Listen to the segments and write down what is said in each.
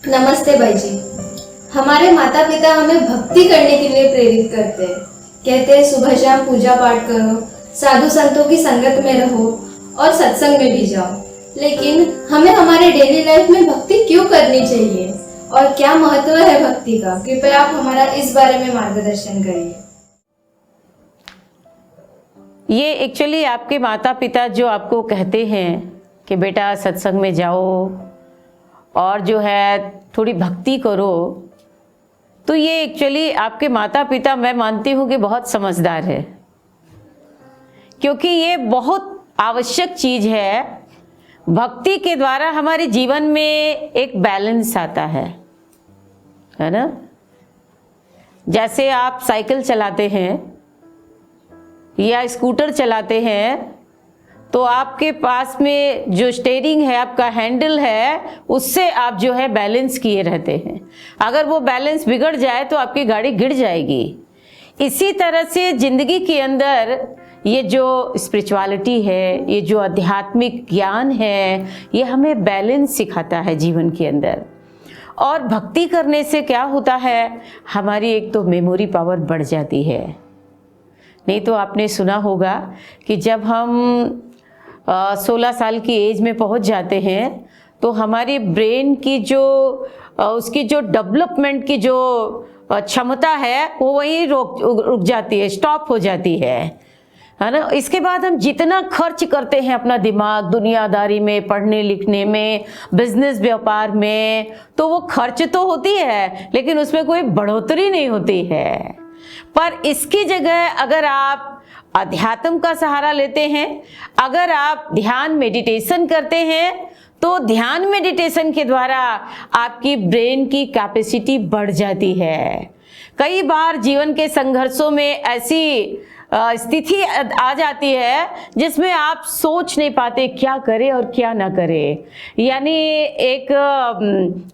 नमस्ते भाई जी। हमारे माता पिता हमें भक्ति करने के लिए प्रेरित करते हैं। कहते हैं सुबह शाम पूजा पाठ करो, साधु संतों की संगत में रहो और सत्संग में भी जाओ। लेकिन हमें हमारे डेली लाइफ में भक्ति क्यों करनी चाहिए और क्या महत्व है भक्ति का? कृपया आप हमारा इस बारे में मार्गदर्शन करिए। ये एक्चुअली आपके माता पिता जो आपको कहते हैं कि बेटा सत्संग में जाओ और जो है थोड़ी भक्ति करो, तो ये एक्चुअली आपके माता पिता मैं मानती हूँ कि बहुत समझदार है, क्योंकि ये बहुत आवश्यक चीज़ है। भक्ति के द्वारा हमारे जीवन में एक बैलेंस आता है ना। जैसे आप साइकिल चलाते हैं या स्कूटर चलाते हैं तो आपके पास में जो स्टीयरिंग है, आपका हैंडल है, उससे आप जो है बैलेंस किए रहते हैं। अगर वो बैलेंस बिगड़ जाए तो आपकी गाड़ी गिर जाएगी। इसी तरह से ज़िंदगी के अंदर ये जो स्पिरिचुअलिटी है, ये जो आध्यात्मिक ज्ञान है, ये हमें बैलेंस सिखाता है जीवन के अंदर। और भक्ति करने से क्या होता है, हमारी एक तो मेमोरी पावर बढ़ जाती है। नहीं तो आपने सुना होगा कि जब हम 16 साल की एज में पहुंच जाते हैं तो हमारी ब्रेन की जो उसकी जो डेवलपमेंट की जो क्षमता है वो वहीं रुक जाती है, स्टॉप हो जाती है ना। इसके बाद हम जितना खर्च करते हैं अपना दिमाग दुनियादारी में, पढ़ने लिखने में, बिजनेस व्यापार में, तो वो खर्च तो होती है लेकिन उसमें कोई बढ़ोतरी नहीं होती है। पर इसकी जगह अगर आप अध्यात्म का सहारा लेते हैं, अगर आप ध्यान मेडिटेशन करते हैं, तो ध्यान मेडिटेशन के द्वारा आपकी ब्रेन की कैपेसिटी बढ़ जाती है। कई बार जीवन के संघर्षों में ऐसी स्थिति आ जाती है जिसमें आप सोच नहीं पाते क्या करें और क्या ना करें, यानी एक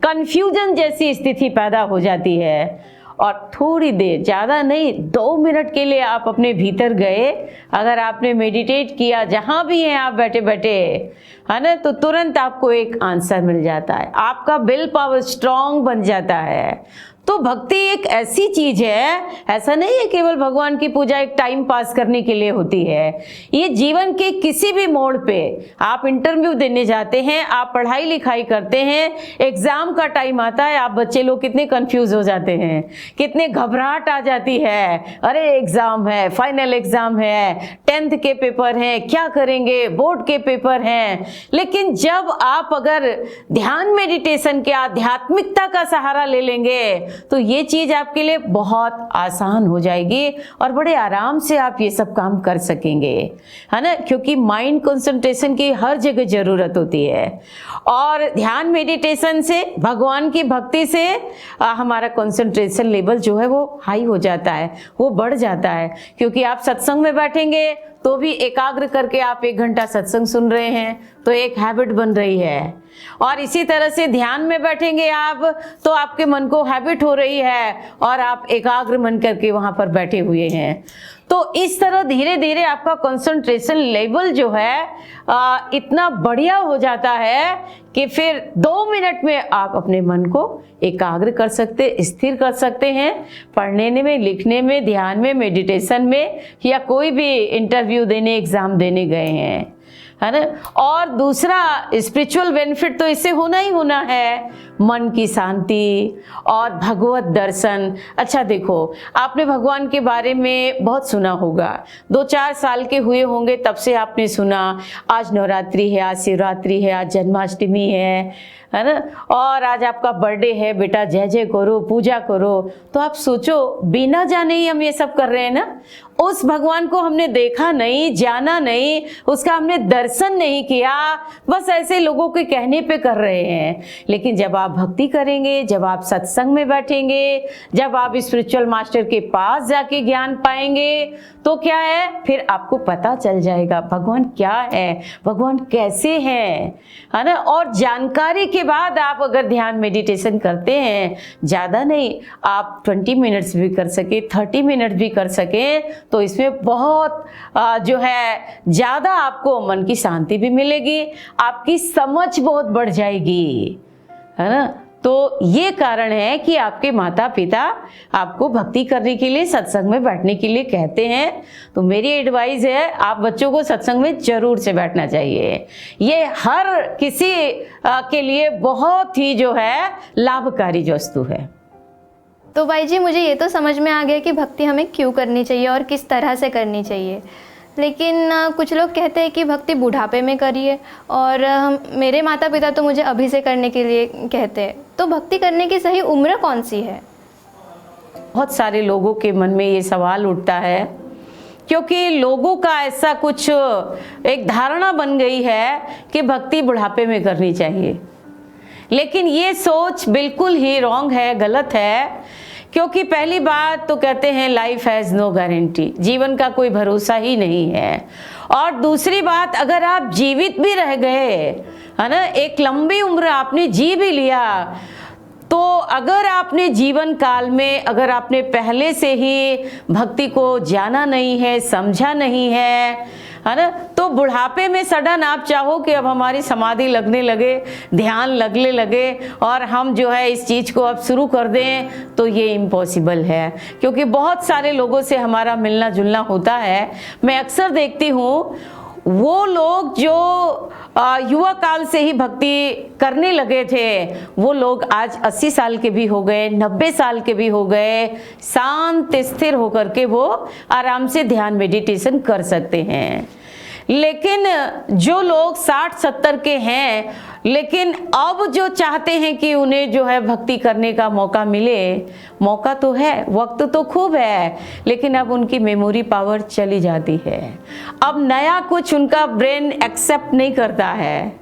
कंफ्यूजन जैसी स्थिति पैदा हो जाती है। और थोड़ी देर, ज़्यादा नहीं, 2 मिनट के लिए आप अपने भीतर गए, अगर आपने मेडिटेट किया जहाँ भी हैं आप बैठे बैठे, है ना, तो तुरंत आपको एक आंसर मिल जाता है, आपका विल पावर स्ट्रांग बन जाता है। तो भक्ति एक ऐसी चीज है, ऐसा नहीं है केवल भगवान की पूजा एक टाइम पास करने के लिए होती है। ये जीवन के किसी भी मोड़ पे, आप इंटरव्यू देने जाते हैं, आप पढ़ाई लिखाई करते हैं, एग्जाम का टाइम आता है, आप बच्चे लोग कितने कंफ्यूज हो जाते हैं, कितने घबराहट आ जाती है। अरे एग्जाम है, फाइनल एग्जाम है, 10th के पेपर हैं, क्या करेंगे, बोर्ड के पेपर हैं। लेकिन जब आप अगर ध्यान मेडिटेशन के आध्यात्मिकता का सहारा ले लेंगे तो ये चीज आपके लिए बहुत आसान हो जाएगी और बड़े आराम से आप ये सब काम कर सकेंगे, है ना, क्योंकि माइंड कंसंट्रेशन की हर जगह जरूरत होती है। और ध्यान मेडिटेशन से, भगवान की भक्ति से हमारा कंसंट्रेशन लेवल जो है वो हाई हो जाता है, वो बढ़ जाता है। क्योंकि आप सत्संग में बैठेंगे तो भी एकाग्र करके आप 1 घंटा सत्संग सुन रहे हैं तो एक हैबिट बन रही है। और इसी तरह से ध्यान में बैठेंगे आप तो आपके मन को हैबिट हो रही है और आप एकाग्र मन करके वहां पर बैठे हुए हैं। तो इस तरह धीरे धीरे आपका कंसंट्रेशन लेवल जो है इतना बढ़िया हो जाता है कि फिर 2 मिनट में आप अपने मन को एकाग्र कर सकते, स्थिर कर सकते हैं, पढ़ने में, लिखने में, ध्यान में, मेडिटेशन में, या कोई भी इंटरव्यू देने, एग्जाम देने गए हैं, है ना। और दूसरा स्पिरिचुअल बेनिफिट तो इससे होना ही होना है, मन की शांति और भगवत दर्शन। अच्छा देखो, आपने भगवान के बारे में बहुत सुना होगा, 2-4 साल के हुए होंगे तब से आपने सुना, आज नवरात्रि है, आज शिवरात्रि है, आज जन्माष्टमी है ना, और आज आपका बर्थडे है, बेटा जय जय करो, पूजा करो। तो आप सोचो, बिना जाने ही हम ये सब कर रहे हैं ना। उस भगवान को हमने देखा नहीं, जाना नहीं, उसका हमने दर्शन नहीं किया, बस ऐसे लोगों के कहने पे कर रहे हैं। लेकिन जब आप भक्ति करेंगे, जब आप सत्संग में बैठेंगे, जब आप स्पिरिचुअल मास्टर के पास जाके ज्ञान पाएंगे, तो क्या है, फिर आपको पता चल जाएगा भगवान क्या है, भगवान कैसे हैं, है ना। और जानकारी के बाद आप अगर ध्यान मेडिटेशन करते हैं, ज़्यादा नहीं, आप 20 मिनट्स भी कर सके, 30 मिनट भी कर सकें, तो इसमें बहुत जो है ज़्यादा आपको मन की शांति भी मिलेगी, आपकी समझ बहुत बढ़ जाएगी, है ना। तो ये कारण है कि आपके माता पिता आपको भक्ति करने के लिए, सत्संग में बैठने के लिए कहते हैं। तो मेरी एडवाइस है, आप बच्चों को सत्संग में जरूर से बैठना चाहिए। ये हर किसी के लिए बहुत ही जो है लाभकारी वस्तु है। तो भाई जी, मुझे ये तो समझ में आ गया कि भक्ति हमें क्यों करनी चाहिए और किस तरह से करनी चाहिए, लेकिन कुछ लोग कहते हैं कि भक्ति बुढ़ापे में करिए, और मेरे माता पिता तो मुझे अभी से करने के लिए कहते हैं। तो भक्ति करने की सही उम्र कौन सी है? बहुत सारे लोगों के मन में ये सवाल उठता है, क्योंकि लोगों का ऐसा कुछ एक धारणा बन गई है कि भक्ति बुढ़ापे में करनी चाहिए। लेकिन ये सोच बिल्कुल ही रॉन्ग है, गलत है। क्योंकि पहली बात तो कहते हैं लाइफ हैज़ नो गारंटी, जीवन का कोई भरोसा ही नहीं है। और दूसरी बात, अगर आप जीवित भी रह गए, है ना, एक लंबी उम्र आपने जी भी लिया, तो अगर आपने जीवन काल में, अगर आपने पहले से ही भक्ति को जाना नहीं है, समझा नहीं है ना, तो बुढ़ापे में सडन आप चाहो कि अब हमारी समाधि लगने लगे, ध्यान लगने लगे और हम जो है इस चीज़ को अब शुरू कर दें, तो ये इम्पॉसिबल है। क्योंकि बहुत सारे लोगों से हमारा मिलना जुलना होता है। मैं अक्सर देखती हूँ वो लोग जो युवा काल से ही भक्ति करने लगे थे, वो लोग आज 80 साल के भी हो गए, 90 साल के भी हो गए, शांत स्थिर होकर के वो आराम से ध्यान मेडिटेशन कर सकते हैं। लेकिन जो लोग 60-70 के हैं, लेकिन अब जो चाहते हैं कि उन्हें जो है भक्ति करने का मौका मिले, मौका तो है, वक्त तो खूब है, लेकिन अब उनकी मेमोरी पावर चली जाती है। अब नया कुछ उनका ब्रेन एक्सेप्ट नहीं करता है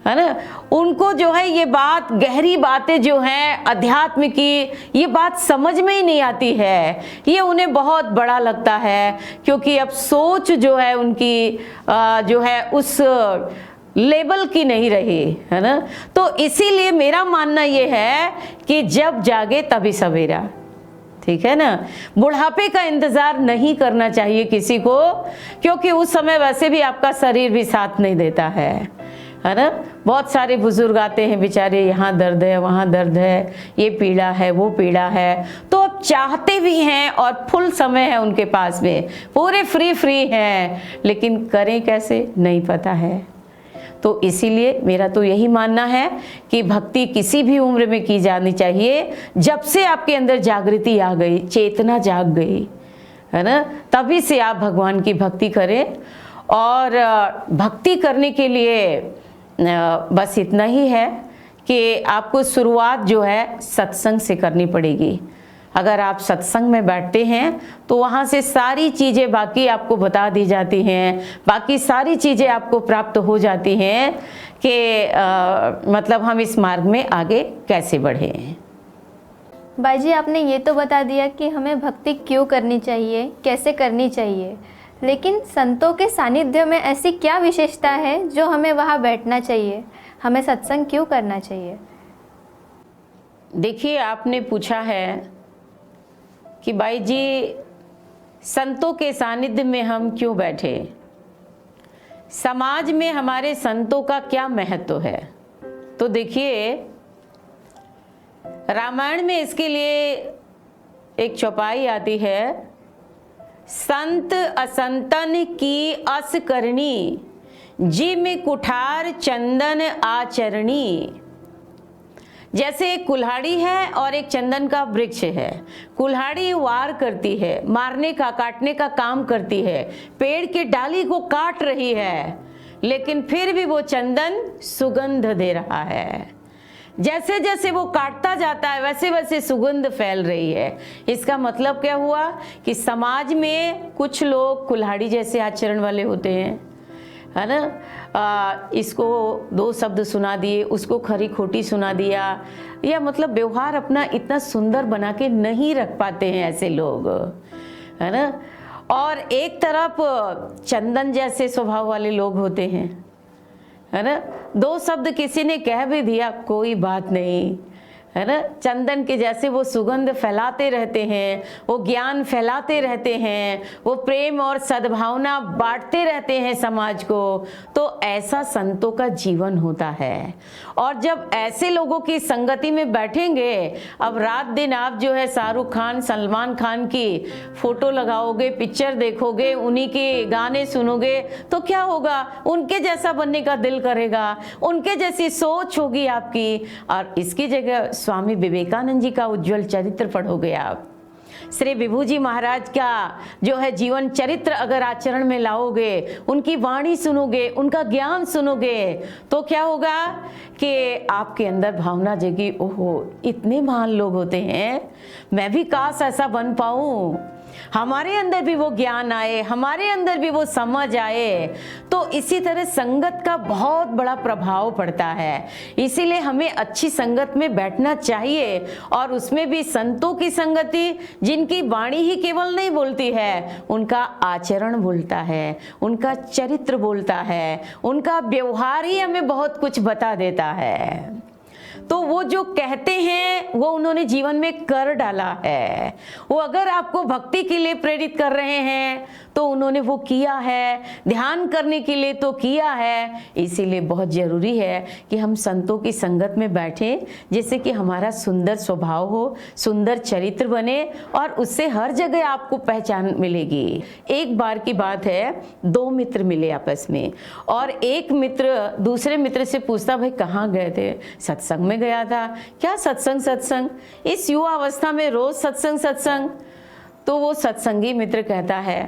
ना। उनको जो है ये बात, गहरी बातें जो हैं अध्यात्म की, ये बात समझ में ही नहीं आती है। ये उन्हें बहुत बड़ा लगता है, क्योंकि अब सोच जो है उनकी जो है उस लेवल की नहीं रही, है ना। तो इसीलिए मेरा मानना ये है कि जब जागे तभी सवेरा, ठीक है ना। बुढ़ापे का इंतज़ार नहीं करना चाहिए किसी को, क्योंकि उस समय वैसे भी आपका शरीर भी साथ नहीं देता है ना। बहुत सारे बुजुर्ग आते हैं बेचारे, यहाँ दर्द है, वहाँ दर्द है, ये पीड़ा है, वो पीड़ा है, तो अब चाहते भी हैं और फुल समय है उनके पास में, पूरे फ्री हैं, लेकिन करें कैसे नहीं पता है। तो इसीलिए मेरा तो यही मानना है कि भक्ति किसी भी उम्र में की जानी चाहिए, जब से आपके अंदर जागृति आ गई, चेतना जाग गई, है ना, तभी से आप भगवान की भक्ति करें। और भक्ति करने के लिए बस इतना ही है कि आपको शुरुआत जो है सत्संग से करनी पड़ेगी। अगर आप सत्संग में बैठते हैं तो वहाँ से सारी चीज़ें बाकी आपको बता दी जाती हैं, बाकी सारी चीज़ें आपको प्राप्त हो जाती हैं कि मतलब हम इस मार्ग में आगे कैसे बढ़ें। भाई जी, आपने ये तो बता दिया कि हमें भक्ति क्यों करनी चाहिए, कैसे करनी चाहिए, लेकिन संतों के सानिध्य में ऐसी क्या विशेषता है जो हमें वहाँ बैठना चाहिए, हमें सत्संग क्यों करना चाहिए? देखिए, आपने पूछा है कि भाई जी संतों के सानिध्य में हम क्यों बैठे, समाज में हमारे संतों का क्या महत्व है। तो देखिए, रामायण में इसके लिए एक चौपाई आती है, संत असंतन की अस करनी, जिम कुठार चंदन आचरणी। जैसे एक कुल्हाड़ी है और एक चंदन का वृक्ष है। कुल्हाड़ी वार करती है, मारने का, काटने का काम करती है, पेड़ की डाली को काट रही है, लेकिन फिर भी वो चंदन सुगंध दे रहा है। जैसे जैसे वो काटता जाता है वैसे वैसे सुगंध फैल रही है। इसका मतलब क्या हुआ कि समाज में कुछ लोग कुल्हाड़ी जैसे आचरण वाले होते हैं, है ना। इसको 2 शब्द सुना दिए, उसको खरी खोटी सुना दिया, या मतलब व्यवहार अपना इतना सुंदर बना के नहीं रख पाते हैं ऐसे लोग, है ना। और एक तरफ चंदन जैसे स्वभाव वाले लोग होते हैं, है ना। 2 शब्द किसी ने कह भी दिया, कोई बात नहीं, है ना, चंदन के जैसे वो सुगंध फैलाते रहते हैं, वो ज्ञान फैलाते रहते हैं, वो प्रेम और सद्भावना बांटते रहते हैं समाज को। तो ऐसा संतों का जीवन होता है। और जब ऐसे लोगों की संगति में बैठेंगे, अब रात दिन आप जो है शाहरुख खान, सलमान खान की फोटो लगाओगे, पिक्चर देखोगे, उन्हीं के गाने सुनोगे, तो क्या होगा, उनके जैसा बनने का दिल करेगा, उनके जैसी सोच होगी आपकी। और इसकी जगह स्वामी विवेकानंद जी का उज्जवल चरित्र पढ़ोगे आप, श्री विभू जी महाराज का जो है जीवन चरित्र अगर आचरण में लाओगे, उनकी वाणी सुनोगे, उनका ज्ञान सुनोगे, तो क्या होगा कि आपके अंदर भावना जगी, ओहो इतने महान लोग होते हैं, मैं भी काश ऐसा बन पाऊं, हमारे अंदर भी वो ज्ञान आए, हमारे अंदर भी वो समझ आए। तो इसी तरह संगत का बहुत बड़ा प्रभाव पड़ता है। इसीलिए हमें अच्छी संगत में बैठना चाहिए, और उसमें भी संतों की संगति, जिनकी वाणी ही केवल नहीं बोलती है, उनका आचरण बोलता है, उनका चरित्र बोलता है, उनका व्यवहार ही हमें बहुत कुछ बता देता है। तो वो जो कहते हैं वो उन्होंने जीवन में कर डाला है। वो अगर आपको भक्ति के लिए प्रेरित कर रहे हैं तो उन्होंने वो किया है, ध्यान करने के लिए तो किया है। इसीलिए बहुत ज़रूरी है कि हम संतों की संगत में बैठें, जिससे कि हमारा सुंदर स्वभाव हो, सुंदर चरित्र बने, और उससे हर जगह आपको पहचान मिलेगी। एक बार की बात है, दो मित्र मिले आपस में, और एक मित्र दूसरे मित्र से पूछता, भाई कहाँ गए थे? सत्संग में गया था। क्या सत्संग? सत्संग इस युवा अवस्था में रोज सत्संग सत्संग? तो वो सत्संगी मित्र कहता है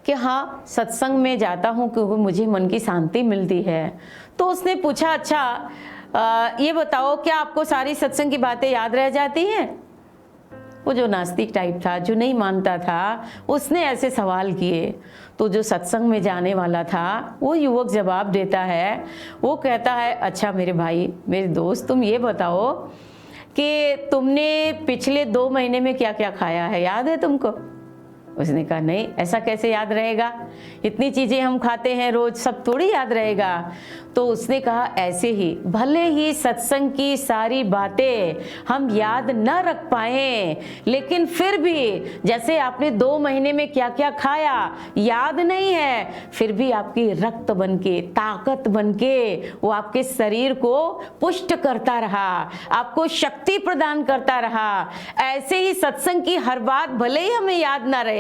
कि हाँ सत्संग में जाता हूँ क्योंकि मुझे मन की शांति मिलती है। तो उसने पूछा, अच्छा ये बताओ, क्या आपको सारी सत्संग की बातें याद रह जाती हैं? वो जो नास्तिक टाइप था, जो नहीं मानता था, उसने ऐसे सवाल किए। तो जो सत्संग में जाने वाला था वो युवक जवाब देता है, वो कहता है, अच्छा मेरे भाई, मेरे दोस्त, तुम ये बताओ कि तुमने पिछले 2 महीने में क्या क्या खाया है, याद है तुमको? उसने कहा नहीं, ऐसा कैसे याद रहेगा, इतनी चीज़ें हम खाते हैं रोज, सब थोड़ी याद रहेगा। तो उसने कहा, ऐसे ही भले ही सत्संग की सारी बातें हम याद न रख पाए, लेकिन फिर भी जैसे आपने 2 महीने में क्या क्या खाया याद नहीं है, फिर भी आपकी रक्त बनके, ताकत बनके वो आपके शरीर को पुष्ट करता रहा, आपको शक्ति प्रदान करता रहा। ऐसे ही सत्संग की हर बात भले ही हमें याद ना रहे,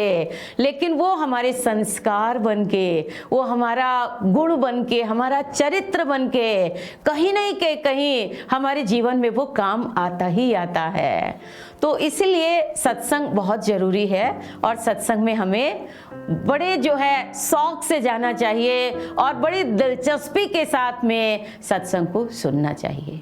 लेकिन वो हमारे संस्कार बनके, वो हमारा गुण बनके, हमारा चरित्र बनके कहीं नहीं कहीं हमारे जीवन में वो काम आता ही आता है। तो इसलिए सत्संग बहुत जरूरी है, और सत्संग में हमें बड़े जो है शौक से जाना चाहिए, और बड़ी दिलचस्पी के साथ में सत्संग को सुनना चाहिए।